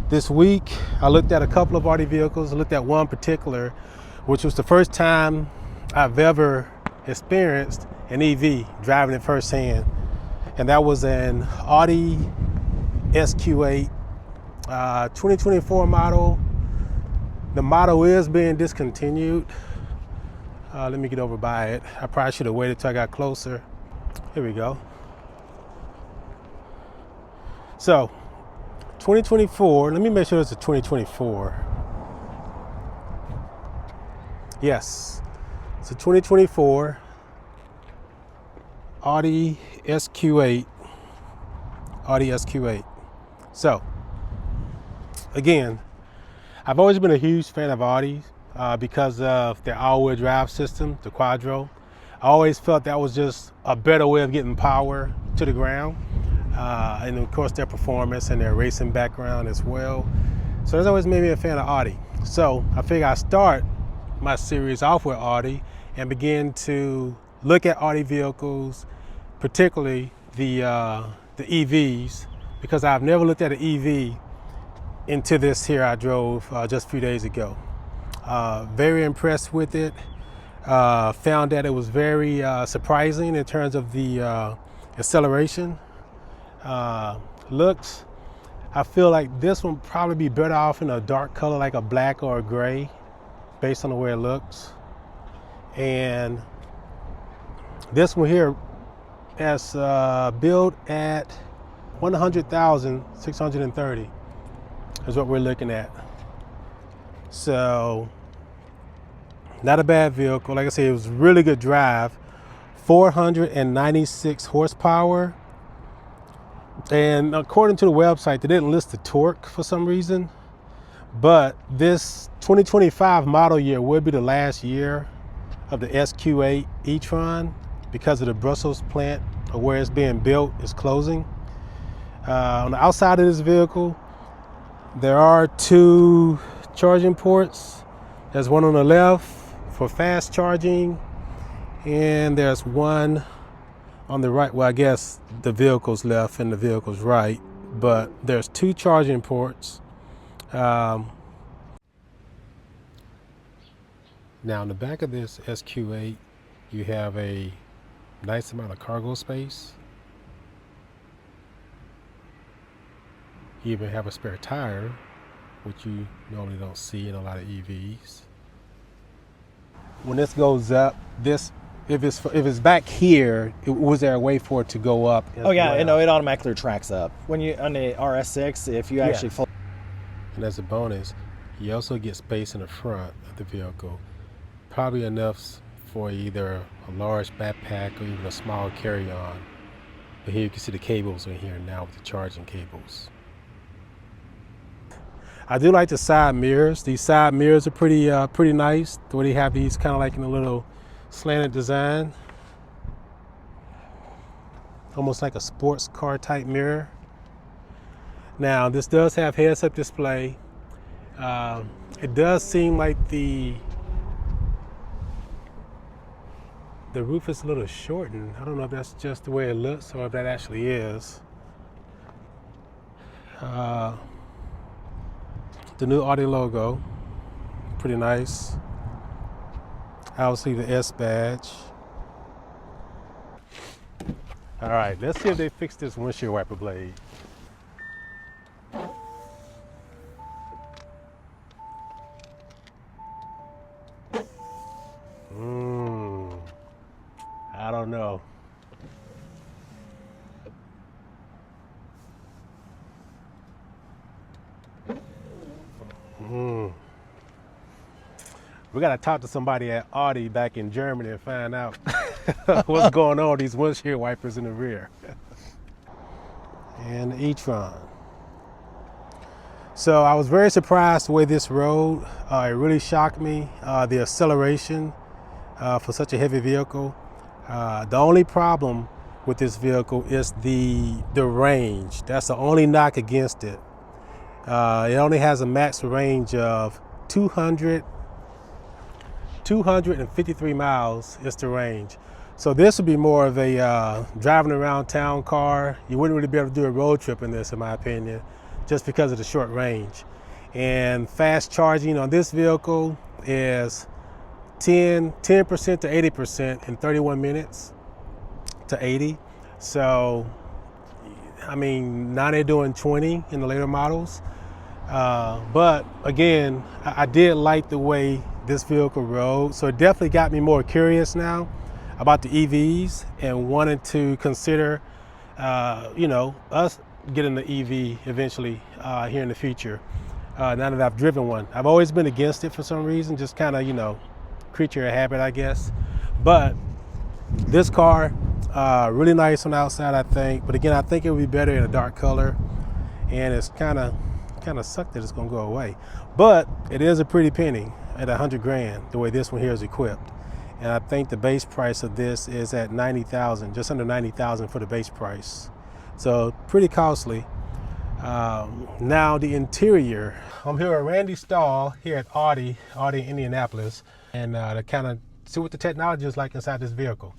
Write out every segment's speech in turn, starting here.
This week, I looked at a couple of Audi vehicles. I looked at one particular, which was the first time I've ever experienced an EV, driving it firsthand. And that was an Audi SQ8 2024 model. The model is being discontinued. Let me get over by it. I probably should have waited till I got closer. Here we go. So, 2024, let me make sure it's a 2024. Yes, it's a 2024 Audi SQ8. Audi SQ8. So, again, I've always been a huge fan of Audi because of their all-wheel drive system, the Quattro. I always felt that was just a better way of getting power to the ground. And of course their performance and their racing background as well. So that's always made me a fan of Audi. So I figure I start my series off with Audi and begin to look at Audi vehicles, particularly the EVs, because I've never looked at an EV until this here I drove just a few days ago. Very impressed with it. Found that it was very surprising in terms of the acceleration. Looks, I feel like this one probably be better off in a dark color like a black or a gray based on the way it looks. And this one here is built at 100,630 is what we're looking at. So not a bad vehicle. Like I said, it was really good drive. 496 horsepower. And according to the website, they didn't list the torque for some reason, but this 2025 model year will be the last year of the SQ8 E-Tron because of the Brussels plant or where it's being built is closing. On the outside of this vehicle, there are two charging ports. There's one on the left for fast charging, and there's one on the right. Well, I guess the vehicle's left and the vehicle's right, but there's two charging ports. Now in the back of this SQ8, you have a nice amount of cargo space. You even have a spare tire, which you normally don't see in a lot of EVs. When this goes up, if it's back here, was there a way for it to go up? Oh yeah, well? No, it automatically tracks up. When you on the RS6, if you actually fold. And as a bonus, you also get space in the front of the vehicle, probably enough for either a large backpack or even a small carry-on. But here you can see the cables in here now with the charging cables. I do like the side mirrors. These side mirrors are pretty nice. The way they have these kind of like in a little slanted design, almost like a sports car type mirror. Now this does have heads-up display. It does seem like the roof is a little shortened. I don't know if that's just the way it looks or if that actually is. The new Audi logo, pretty nice. Obviously the S badge. All right, let's see if they fix this windshield wiper blade. I don't know. We gotta talk to somebody at Audi back in Germany and find out what's going on with these windshield wipers in the rear. And the E-Tron. So I was very surprised the way this rode. It really shocked me, the acceleration for such a heavy vehicle. The only problem with this vehicle is the range. That's the only knock against it. It only has a max range of 253 miles is the range. So this would be more of a driving around town car. You wouldn't really be able to do a road trip in this, in my opinion. just because of the short range. And fast charging on this vehicle is 10% to 80% in 31 minutes to 80. So, I mean, now they're doing 20 in the later models. But again, I did like the way this vehicle rode. So it definitely got me more curious now about the EVs and wanted to consider, you know, us getting the EV eventually here in the future. Now that I've driven one. I've always been against it for some reason, just kind of, you know, creature of habit, I guess. But this car, really nice on the outside, I think. But again, I think it would be better in a dark color. And it's kind of sucked that it's gonna go away. But it is a pretty penny at 100 grand, the way this one here is equipped. And I think the base price of this is at 90,000, just under 90,000 for the base price. So pretty costly. Now the interior. I'm here at Randy Stahl here at Audi Indianapolis, and to kind of see what the technology is like inside this vehicle.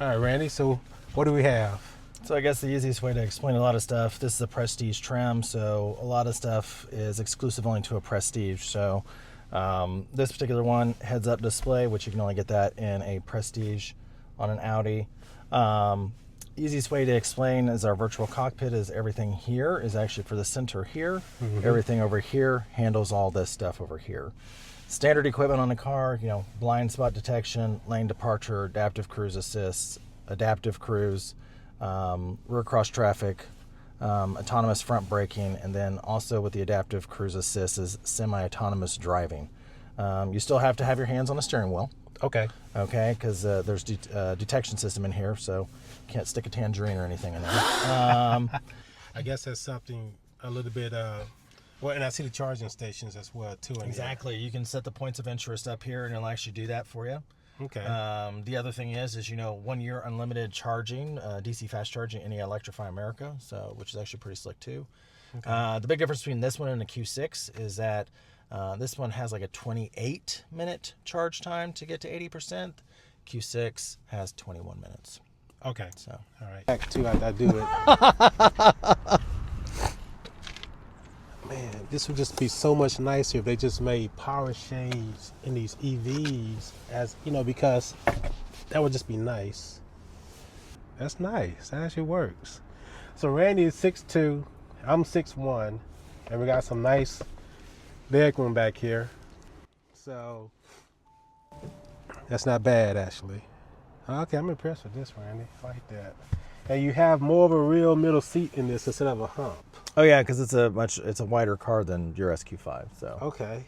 All right, Randy, so what do we have? So I guess the easiest way to explain a lot of stuff, this is a Prestige trim, so a lot of stuff is exclusive only to a Prestige. So this particular one, heads-up display, which you can only get that in a Prestige on an Audi. Easiest way to explain is our virtual cockpit is everything here is actually for the center here. Mm-hmm. Everything over here handles all this stuff over here. Standard equipment on the car, you know, blind spot detection, lane departure, adaptive cruise assist, adaptive cruise, rear cross traffic, autonomous front braking, and then also with the adaptive cruise assist is semi-autonomous driving. You still have to have your hands on the steering wheel. Okay. Okay, because there's detection system in here, so you can't stick a tangerine or anything in there. I guess that's something a little bit, well, and I see the charging stations as well, too. Exactly. You can set the points of interest up here, and it'll actually do that for you. Okay. The other thing is, you know, 1 year unlimited charging, DC fast charging, any Electrify America, so which is actually pretty slick, too. Okay. The big difference between this one and the Q6 is that this one has like a 28-minute charge time to get to 80%. Q6 has 21 minutes. Okay. So, all right. Back to I do it. Man, this would just be so much nicer if they just made power shades in these EVs, as you know, because that would just be nice. That's nice. That actually works. So Randy is 6'2", I'm 6'1", and we got some nice leg room back here. So that's not bad, actually. Okay, I'm impressed with this, Randy. I like that. And you have more of a real middle seat in this instead of a hump. Oh yeah, because it's a wider car than your SQ5. So okay.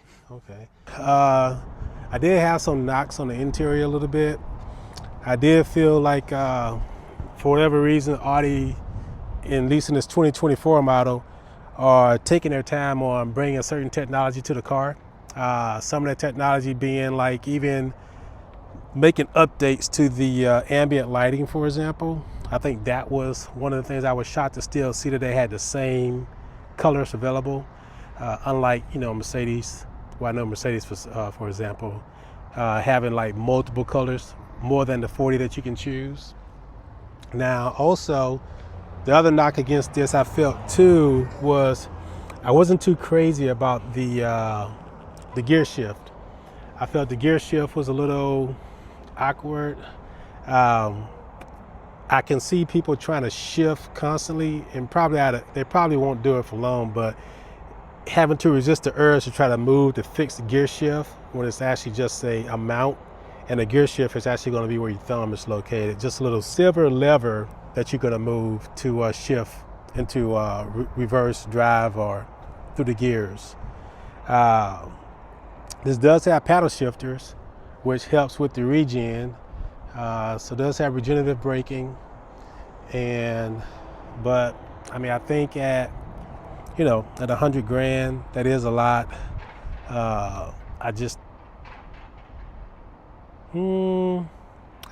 I did have some knocks on the interior a little bit. I did feel like, for whatever reason, Audi, at least in this 2024 model, are taking their time on bringing certain technology to the car. Some of that technology being like even making updates to the ambient lighting, for example. I think that was one of the things I was shocked to still see, that they had the same colors available, unlike, you know, Mercedes. Well, I know Mercedes, for example, having like multiple colors, more than the 40 that you can choose. Now, also, the other knock against this I felt too was I wasn't too crazy about the gear shift. I felt the gear shift was a little awkward. I can see people trying to shift constantly, and they probably won't do it for long, but having to resist the urge to try to move to fix the gear shift when it's actually just a mount, and the gear shift is actually going to be where your thumb is located. Just a little silver lever that you're going to move to shift into reverse drive or through the gears. This does have paddle shifters, which helps with the regen. So it does have regenerative braking, but I mean, I think at 100 grand, that is a lot. I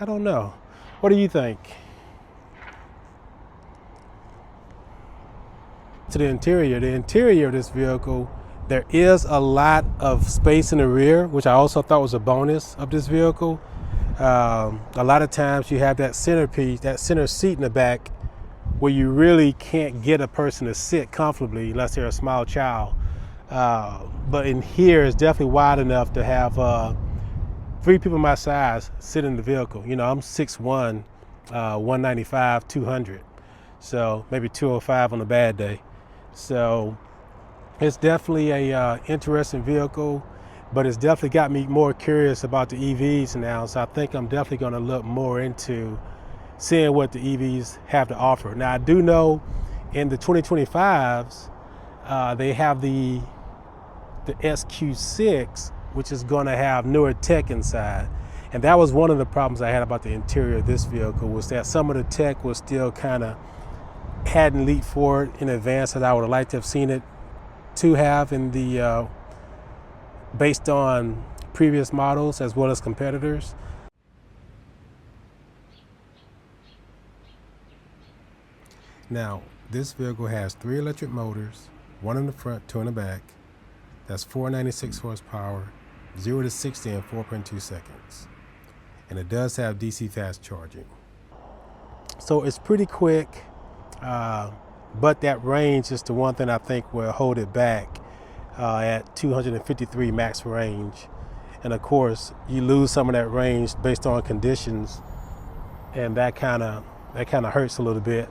don't know. What do you think? To the interior of this vehicle, there is a lot of space in the rear, which I also thought was a bonus of this vehicle. A lot of times you have that centerpiece, that center seat in the back where you really can't get a person to sit comfortably unless they're a small child. But in here, it's definitely wide enough to have 3 people my size sit in the vehicle. You know, I'm 6'1", 195, 200. So maybe 205 on a bad day. So it's definitely a interesting vehicle, but it's definitely got me more curious about the EVs now. So I think I'm definitely going to look more into seeing what the EVs have to offer. Now I do know in the 2025s, they have the SQ6, which is going to have newer tech inside. And that was one of the problems I had about the interior of this vehicle, was that some of the tech was still kind of hadn't leaped forward in advance that I would have liked to have seen it to have in the based on previous models as well as competitors. Now, this vehicle has 3 electric motors, 1 in the front, 2 in the back. That's 496 horsepower, 0 to 60 in 4.2 seconds. And it does have DC fast charging. So it's pretty quick, but that range is the one thing I think will hold it back at 253 max range. And of course, you lose some of that range based on conditions, and that kind of hurts a little bit.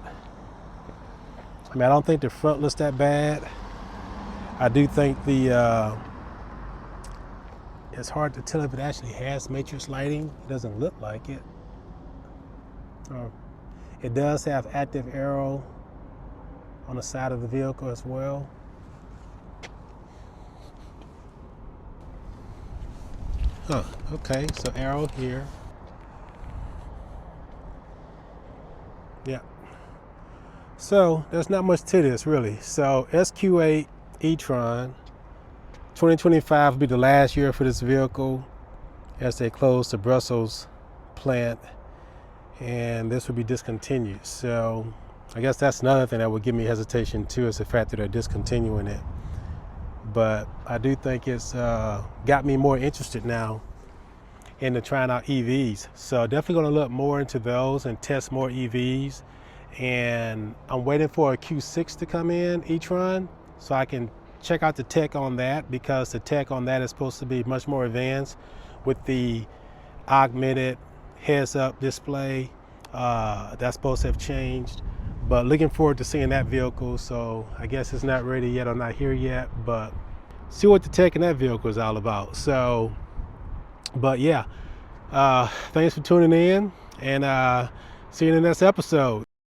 I mean, I don't think the front looks that bad. I do think it's hard to tell if it actually has matrix lighting. It doesn't look like it. It does have active arrow on the side of the vehicle as well. Okay, so arrow here. Yeah. So there's not much to this really. So SQ8 E-Tron, 2025 will be the last year for this vehicle as they close the Brussels plant, and this will be discontinued. So I guess that's another thing that would give me hesitation too, is the fact that they're discontinuing it. But I do think it's got me more interested now into trying out EVs. So definitely going to look more into those and test more EVs. And I'm waiting for a Q6 to come in, E-Tron, so I can check out the tech on that, because the tech on that is supposed to be much more advanced with the augmented heads-up display. That's supposed to have changed. But looking forward to seeing that vehicle. So I guess it's not ready yet or not here yet, but see what the tech in that vehicle is all about. So, but yeah, thanks for tuning in, and see you in the next episode.